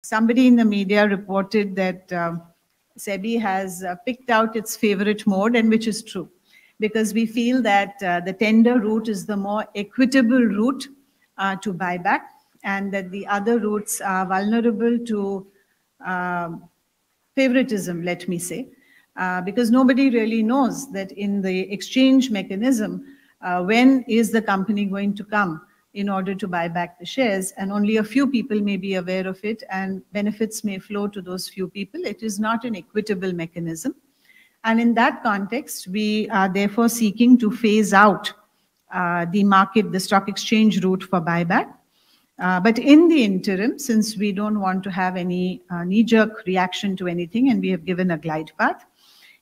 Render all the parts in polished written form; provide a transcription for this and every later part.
somebody in the media reported that SEBI has picked out its favorite mode, and which is true, because we feel that the tender route is the more equitable route to buyback, and that the other routes are vulnerable to favoritism, let me say, because nobody really knows that in the exchange mechanism, when is the company going to come in order to buy back the shares, and only a few people may be aware of it, and benefits may flow to those few people. It is not an equitable mechanism. And in that context, we are therefore seeking to phase out the stock exchange route for buyback. But in the interim, since we don't want to have any knee-jerk reaction to anything, and we have given a glide path,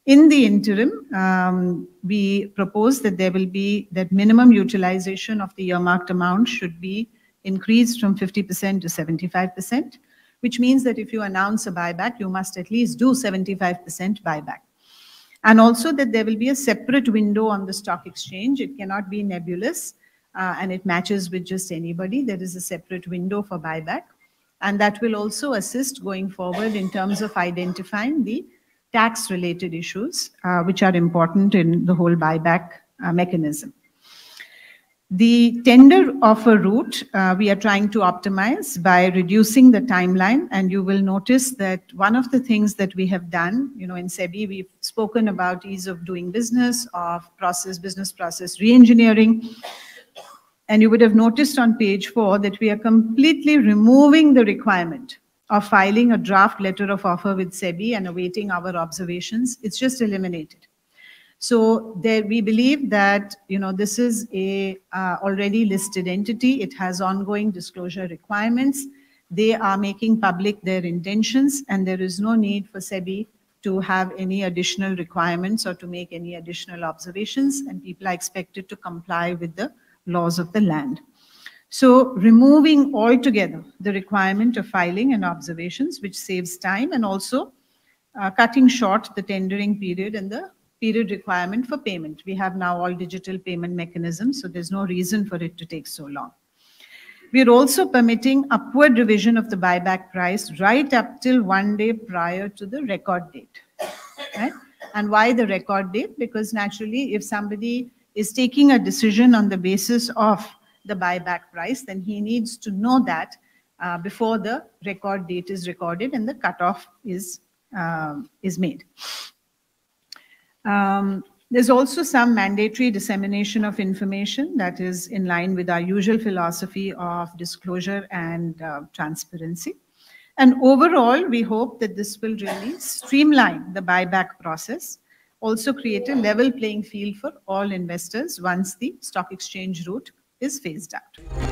in the interim, we propose that there will be that minimum utilization of the earmarked amount should be increased from 50% to 75%, which means that if you announce a buyback, you must at least do 75% buyback. And also that there will be a separate window on the stock exchange. It cannot be nebulous, and it matches with just anybody. There is a separate window for buyback. And that will also assist going forward in terms of identifying the tax-related issues, which are important in the whole buyback mechanism. The tender offer route, we are trying to optimize by reducing the timeline. And you will notice that one of the things that we have done, in SEBI, we've spoken about ease of doing business, of business process re-engineering. And you would have noticed on page 4 that we are completely removing the requirement of filing a draft letter of offer with SEBI and awaiting our observations. It's just eliminated. So there we believe that this is a already listed entity. It has ongoing disclosure requirements. They are making public their intentions, and there is no need for SEBI to have any additional requirements or to make any additional observations, and people are expected to comply with the laws of the land. So removing altogether the requirement of filing and observations, which saves time, and also cutting short the tendering period and the period requirement for payment. We have now all digital payment mechanisms, so there's no reason for it to take so long. We are also permitting upward revision of the buyback price right up till 1 day prior to the record date. Right? And why the record date? Because naturally, if somebody is taking a decision on the basis of the buyback price, then he needs to know that before the record date is recorded and the cutoff is made. There's also some mandatory dissemination of information that is in line with our usual philosophy of disclosure and transparency. And overall, we hope that this will really streamline the buyback process, also create a level playing field for all investors once the stock exchange route is phased out.